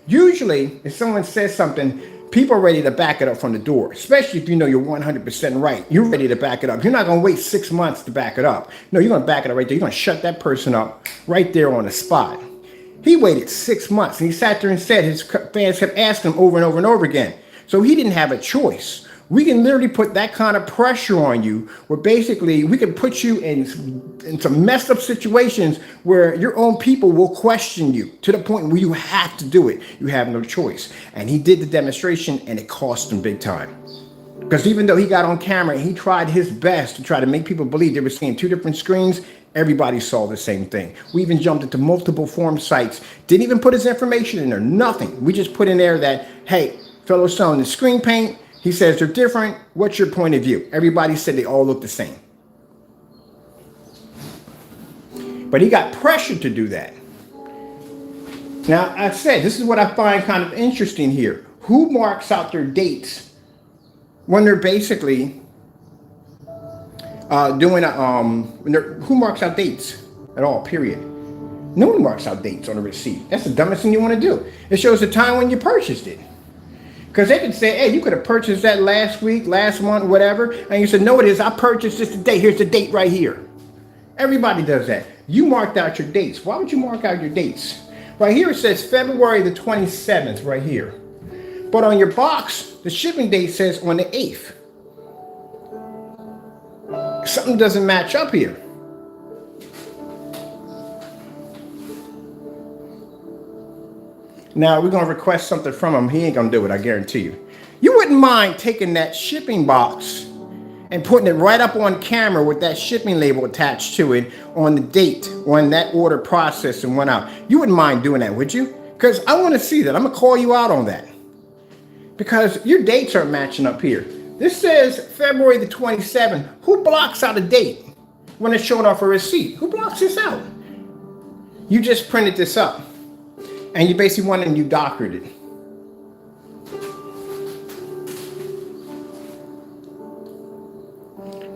Usually, if someone says something, people are ready to back it up from the door, especially if you know you're 100% right. You're ready to back it up. You're not going to wait 6 months to back it up. No, you're going to back it up right there. You're going to shut that person up right there on the spot. He waited 6 months, and he sat there and said his fans kept asking him over and over and over again. So he didn't have a choice. We can literally put that kind of pressure on you where basically we can put you in some messed up situations where your own people will question you to the point where you have to do it. You have no choice. And he did the demonstration and it cost him big time. Because even though he got on camera and he tried his best to try to make people believe they were seeing two different screens, everybody saw the same thing. We even jumped into multiple forum sites, didn't even put his information in there, nothing. We just put in there that, hey, fellow selling the screen paint, he says they're different. What's your point of view? Everybody said they all look the same. But he got pressured to do that. Now, I said, this is what I find kind of interesting here. Who marks out their dates when they're basically doing who marks out dates at all, period? No one marks out dates on a receipt. That's the dumbest thing you want to do. It shows the time when you purchased it. Because they could say, hey, you could have purchased that last week, last month, whatever. And you said, no, it is. I purchased this today. Here's the date right here. Everybody does that. You marked out your dates. Why would you mark out your dates? Right here it says February the 27th right here. But on your box, the shipping date says on the 8th. Something doesn't match up here. Now, we're going to request something from him. He ain't going to do it, I guarantee you. You wouldn't mind taking that shipping box and putting it right up on camera with that shipping label attached to it on the date when that order processed and went out. You wouldn't mind doing that, would you? Because I want to see that. I'm going to call you out on that. Because your dates aren't matching up here. This says February the 27th. Who blocks out a date when it's showing off a receipt? Who blocks this out? You just printed this up. And you basically went and you doctored it.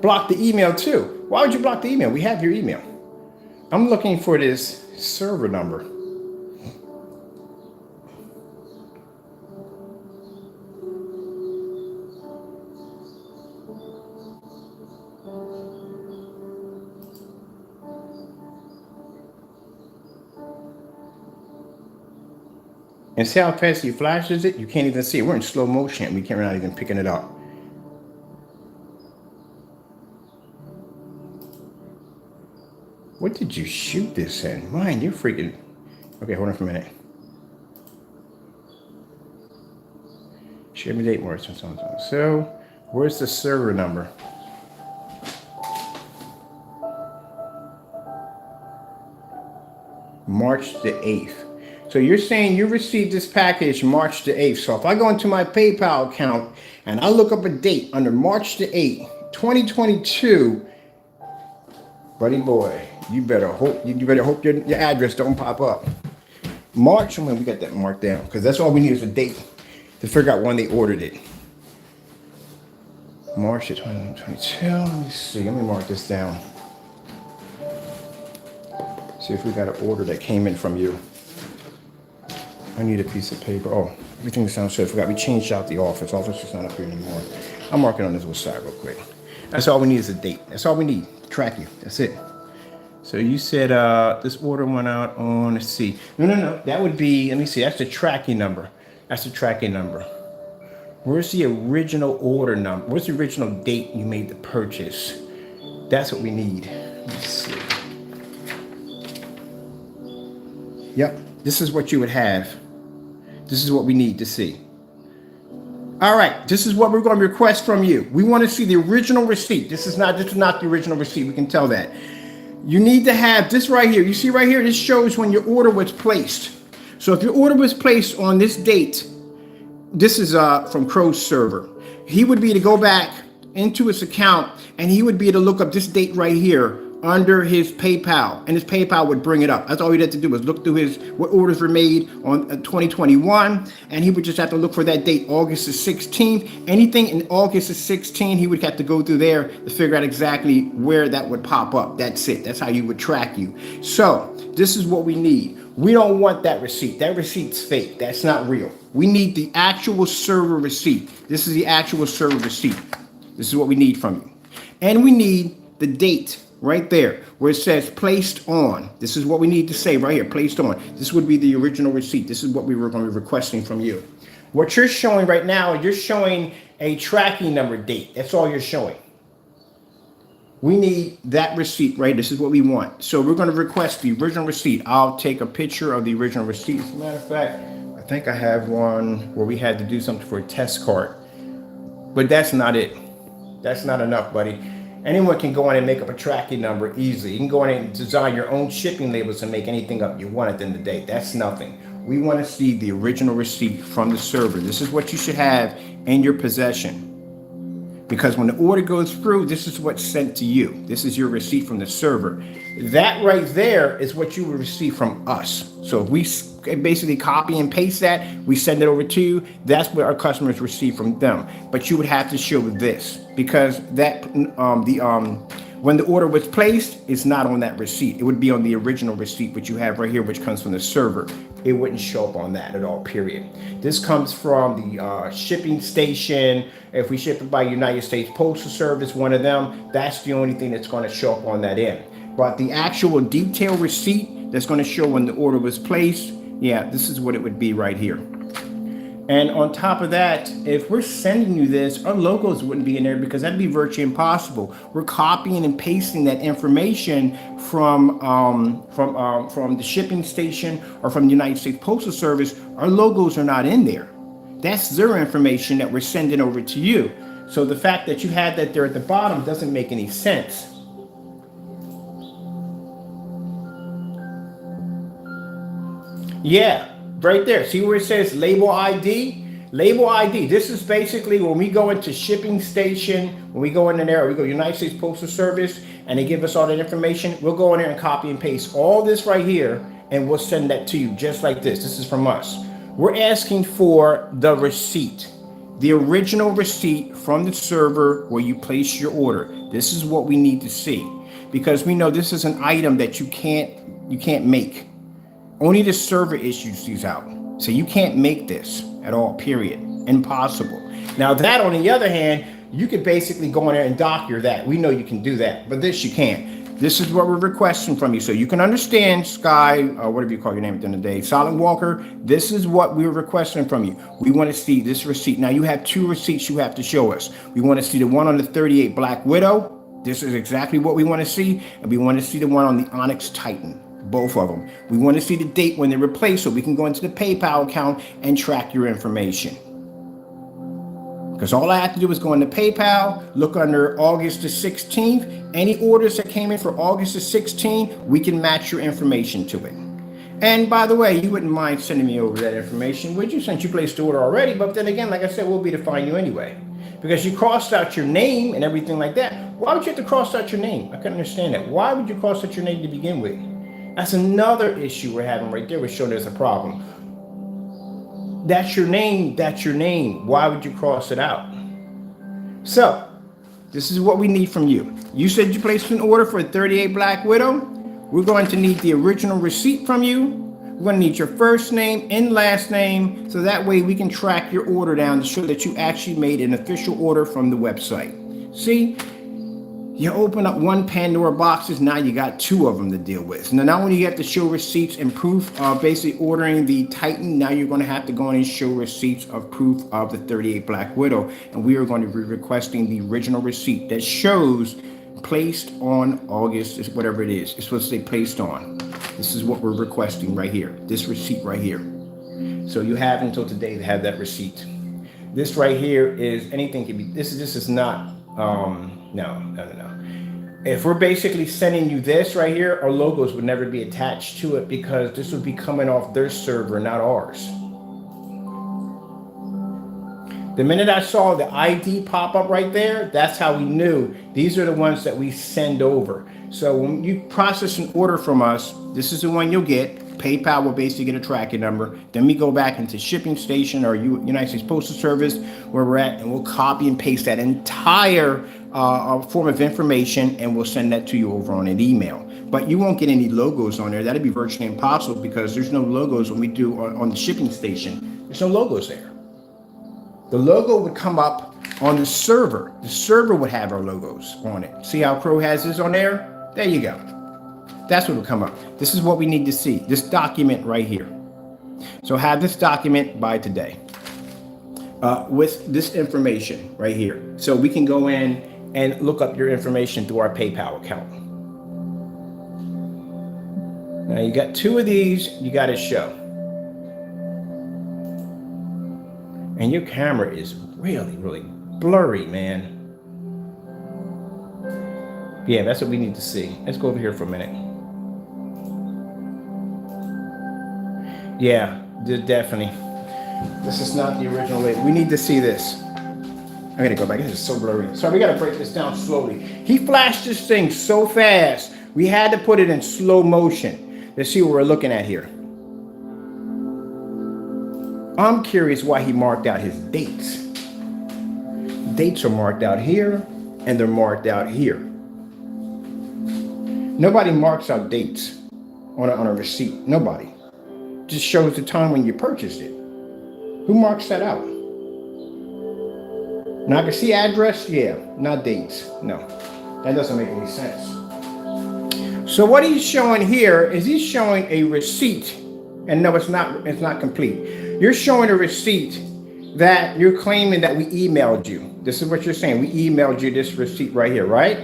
Block the email too. Why would you block the email? We have your email. I'm looking for this server number. And see how fast he flashes it? You can't even see it. We're in slow motion. We're not even picking it up. What did you shoot this in? Man, you're freaking... Okay, hold on for a minute. Share me date more. So, where's the server number? March the 8th. So you're saying you received this package March the 8th. So if I go into my PayPal account and I look up a date under March the 8th, 2022, buddy boy, you better hope your address don't pop up. March, when we got that marked down, because that's all we need is a date to figure out when they ordered it. March of 2022. Let me see. Let me mark this down. See if we got an order that came in from you. I need a piece of paper. Oh, everything sounds good. I forgot we changed out the office. Office is not up here anymore. I'm marking on this little side real quick. That's all we need is a date. That's all we need. Track you. That's it. So you said this order went out on, let's see. No. That would be, let me see. That's the tracking number. That's the tracking number. Where's the original order number? Where's the original date you made the purchase? That's what we need. Let's see. Yep. This is what you would have. This is what we need to see. All right, this is what we're going to request from you. We want to see the original receipt. This is not the original receipt. We can tell that. You need to have this right here. You see right here, this shows when your order was placed. So if your order was placed on this date, this is from Crow's server. He would be to go back into his account and he would be to look up this date right here under his PayPal, and his PayPal would bring it up. That's all he'd have to do was look through his what orders were made on 2021, and he would just have to look for that date, August the 16th. Anything in August the 16th, he would have to go through there to figure out exactly where that would pop up. That's it. That's how you would track you. So this is what we need. We don't want that receipt. That receipt's fake. That's not real. We need the actual server receipt. This is the actual server receipt. This is what we need from you. And we need the date right there where it says placed on. This is what we need to say right here, placed on. This would be the original receipt. This is what we were going to be requesting from you. What you're showing right now, you're showing a tracking number date. That's all you're showing. We need that receipt, right? This is what we want. So we're going to request the original receipt. I'll take a picture of the original receipt. As a matter of fact, I think I have one where we had to do something for a test card. But that's not it. That's not enough, buddy. Anyone can go in and make up a tracking number easily. You can go in and design your own shipping labels and make anything up you want at the end of the day. That's nothing. We want to see the original receipt from the server. This is what you should have in your possession. Because when the order goes through, this is what's sent to you. This is your receipt from the server. That right there is what you will receive from us. So if we basically copy and paste that, we send it over to you, that's what our customers receive from them. But you would have to show this because that when the order was placed, it's not on that receipt. It would be on the original receipt, which you have right here, which comes from the server. It wouldn't show up on that at all, period. This comes from the shipping station. If we ship it by United States Postal Service, one of them, that's the only thing that's going to show up on that end. But the actual detailed receipt that's going to show when the order was placed, yeah, this is what it would be right here. And on top of that, if we're sending you this, our logos wouldn't be in there because that'd be virtually impossible. We're copying and pasting that information from the shipping station or from the United States Postal Service. Our logos are not in there. That's their information that we're sending over to you. So the fact that you had that there at the bottom doesn't make any sense. Yeah. Right there, see where it says label ID? Label ID, this is basically when we go into shipping station, when we go in there, we go United States Postal Service, and they give us all that information, we'll go in there and copy and paste all this right here, and we'll send that to you just like this. This is from us. We're asking for the receipt, the original receipt from the server where you place your order. This is what we need to see, because we know this is an item that you can't make. Only the server issues these out. So you can't make this at all, period. Impossible. Now that, on the other hand, you could basically go in there and docker that. We know you can do that, but this you can't. This is what we're requesting from you. So you can understand, Sky, whatever you call your name at the end of the day, Silent Walker, this is what we're requesting from you. We want to see this receipt. Now you have two receipts you have to show us. We want to see the one on the 38 Black Widow. This is exactly what we want to see. And we want to see the one on the Onyx Titan. Both of them. We want to see the date when they're replaced so we can go into the PayPal account and track your information. Because all I have to do is go into PayPal, look under August the 16th. Any orders that came in for August the 16th, we can match your information to it. And by the way, you wouldn't mind sending me over that information, would you? Since you placed the order already. But then again, like I said, we'll be to find you anyway. Because you crossed out your name and everything like that. Why would you have to cross out your name? I couldn't understand that. Why would you cross out your name to begin with? That's another issue we're having right there. We're showing there's a problem. That's your name. That's your name. Why would you cross it out? So, this is what we need from you. You said you placed an order for a 38 Black Widow. We're going to need the original receipt from you. We're going to need your first name and last name, so that way we can track your order down to show that you actually made an official order from the website. See? You open up one Pandora boxes, now you got two of them to deal with. Now, not only you have to show receipts and proof of basically ordering the Titan, now you're going to have to go in and show receipts of proof of the 38 Black Widow. And we are going to be requesting the original receipt that shows placed on August, whatever it is. It's supposed to say placed on. This is what we're requesting right here. This receipt right here. So you have until today to have that receipt. This right here is anything can be, this is not, no. If we're basically sending you this right here, our logos would never be attached to it because this would be coming off their server, not ours. The minute I saw the ID pop up right there, that's how we knew these are the ones that we send over. So when you process an order from us, this is the one you'll get. PayPal will basically get a tracking number. Then we go back into shipping station or United States Postal Service where we're at, and we'll copy and paste that entire form of information, and we'll send that to you over on an email. But you won't get any logos on there. That'd be virtually impossible because there's no logos when we do on the shipping station. There's no logos there. The logo would come up on the server. The server would have our logos on it. See how Crow has his on there? There you go. That's what will come up. This is what we need to see. This document right here. So have this document by today with this information right here. So we can go in and look up your information through our PayPal account. Now you got 2 of these you got to show. And your camera is really, really blurry, man. Yeah, that's what we need to see. Let's go over here for a minute. Yeah, definitely. This is not the original label. We need to see this. I'm gonna go back. This is so blurry. So we gotta break this down slowly. He flashed this thing so fast, we had to put it in slow motion. Let's see what we're looking at here. I'm curious why he marked out his dates. Dates are marked out here, and they're marked out here. Nobody marks out dates on a receipt. Nobody. Just shows the time when you purchased it. Who marks that out? Now I can see address, yeah, not dates. No, that doesn't make any sense. So what he's showing here is he's showing a receipt, and no, it's not complete. You're showing a receipt that you're claiming that we emailed you. This is what you're saying. We emailed you this receipt right here, right?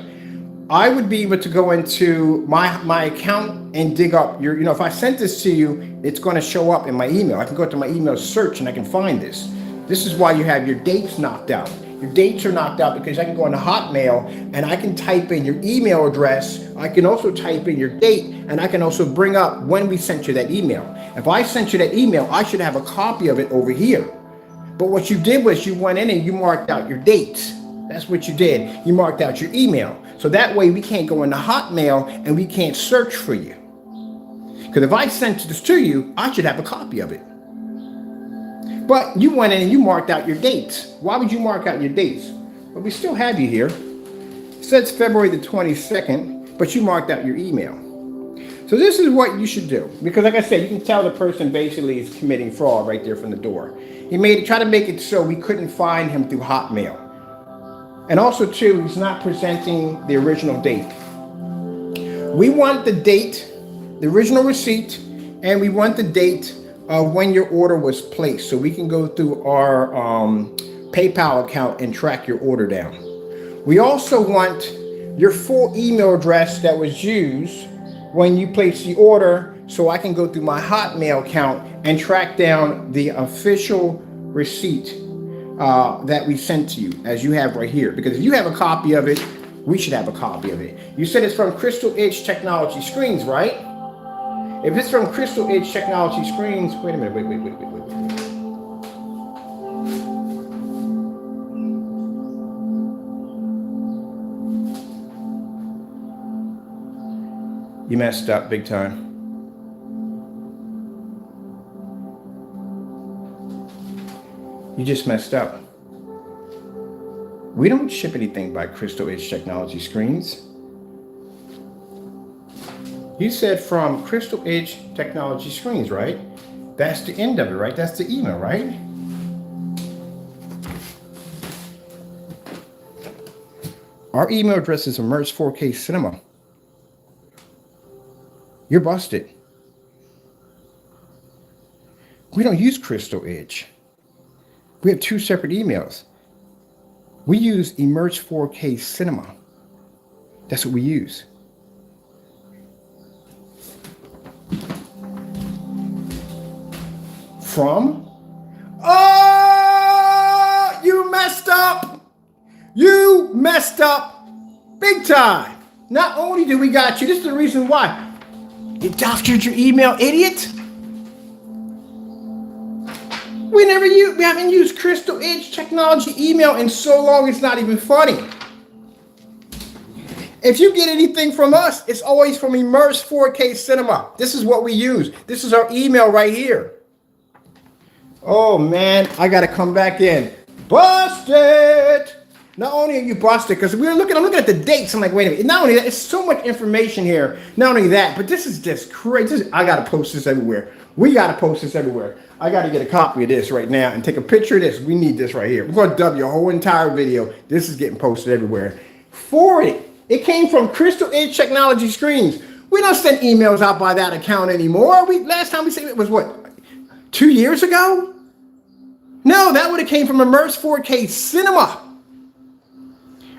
I would be able to go into my account and dig up your, if I sent this to you, it's going to show up in my email. I can go to my email search and I can find this. This is why you have your dates knocked out. Your dates are knocked out because I can go into Hotmail and I can type in your email address. I can also type in your date, and I can also bring up when we sent you that email. If I sent you that email, I should have a copy of it over here. But what you did was you went in and you marked out your dates. That's what you did. You marked out your email. So that way we can't go into Hotmail and we can't search for you. Because if I sent this to you, I should have a copy of it. But you went in and you marked out your dates. Why would you mark out your dates? Well, we still have you here. It says February the 22nd, but you marked out your email. So this is what you should do. Because like I said, you can tell the person basically is committing fraud right there from the door. He tried to make it so we couldn't find him through Hotmail. And also too, he's not presenting the original date. We want the date, the original receipt, and we want the date of when your order was placed, so we can go through our PayPal account and track your order down. We also want your full email address that was used when you placed the order, so I can go through my Hotmail account and track down the official receipt that we sent to you, as you have right here. Because if you have a copy of it, we should have a copy of it. You said it's from Crystal Edge Technology Screens, right? If it's from Crystal Edge Technology Screens, wait a minute, wait. You messed up big time. You just messed up. We don't ship anything by Crystal Edge Technology Screens. You said from Crystal Edge Technology Screens, right? That's the end of it, right? That's the email, right? Our email address is Emerge 4K Cinema. You're busted. We don't use Crystal Edge. We have 2 separate emails. We use Emerge 4K Cinema. That's what we use. From? Oh, you messed up. You messed up big time. Not only do we got you, this is the reason why. You doctored your email, idiot. We haven't used Crystal Edge Technology email in so long, it's not even funny. If you get anything from us, it's always from Immerse 4K Cinema. This is what we use. This is our email right here. Oh man, I gotta come back in. Busted! Not only are you busted, because I'm looking at the dates. I'm like, wait a minute. Not only that, it's so much information here. Not only that, but this is just crazy. I gotta post this everywhere. We gotta post this everywhere. I gotta get a copy of this right now and take a picture of this. We need this right here. We're gonna dub your whole entire video. This is getting posted everywhere. Forward it. It came from Crystal Edge Technology Screens. We don't send emails out by that account anymore. Last time we said it was what, 2 years ago? No, that would have came from Immerse 4K Cinema.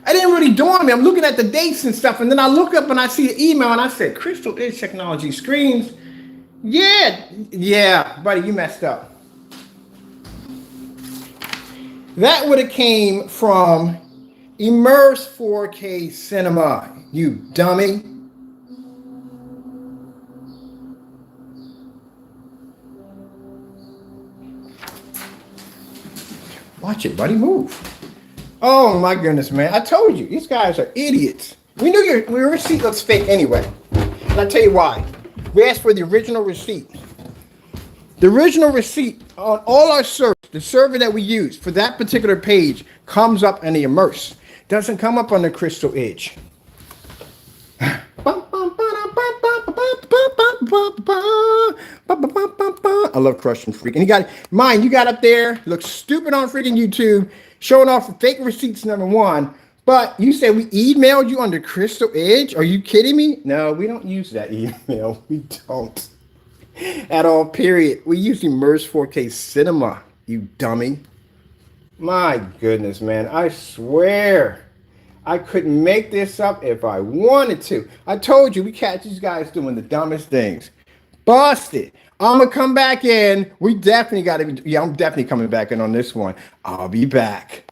I didn't really dawn on me. I'm looking at the dates and stuff, and then I look up and I see the email, and I said, Crystal Edge Technology Screens. Yeah, buddy, you messed up. That would have came from Immerse 4K Cinema, you dummy. Watch it, buddy, move. Oh my goodness, man. I told you, these guys are idiots. We knew your receipt looks fake anyway. And I'll tell you why. We asked for the original receipt. The original receipt on all our servers, the server that we use for that particular page, comes up in the Immerse. Doesn't come up on the Crystal Edge. I love Crushing Freak. And you got up there, looks stupid on freaking YouTube, showing off fake receipts, number one. But you said we emailed you under Crystal Edge? Are you kidding me? No, we don't use that email. We don't. At all, period. We use Immerse 4K Cinema, you dummy. My goodness, man. I swear I couldn't make this up if I wanted to. I told you we catch these guys doing the dumbest things. Busted. I'm going to come back in. We definitely got to, I'm definitely coming back in on this one. I'll be back.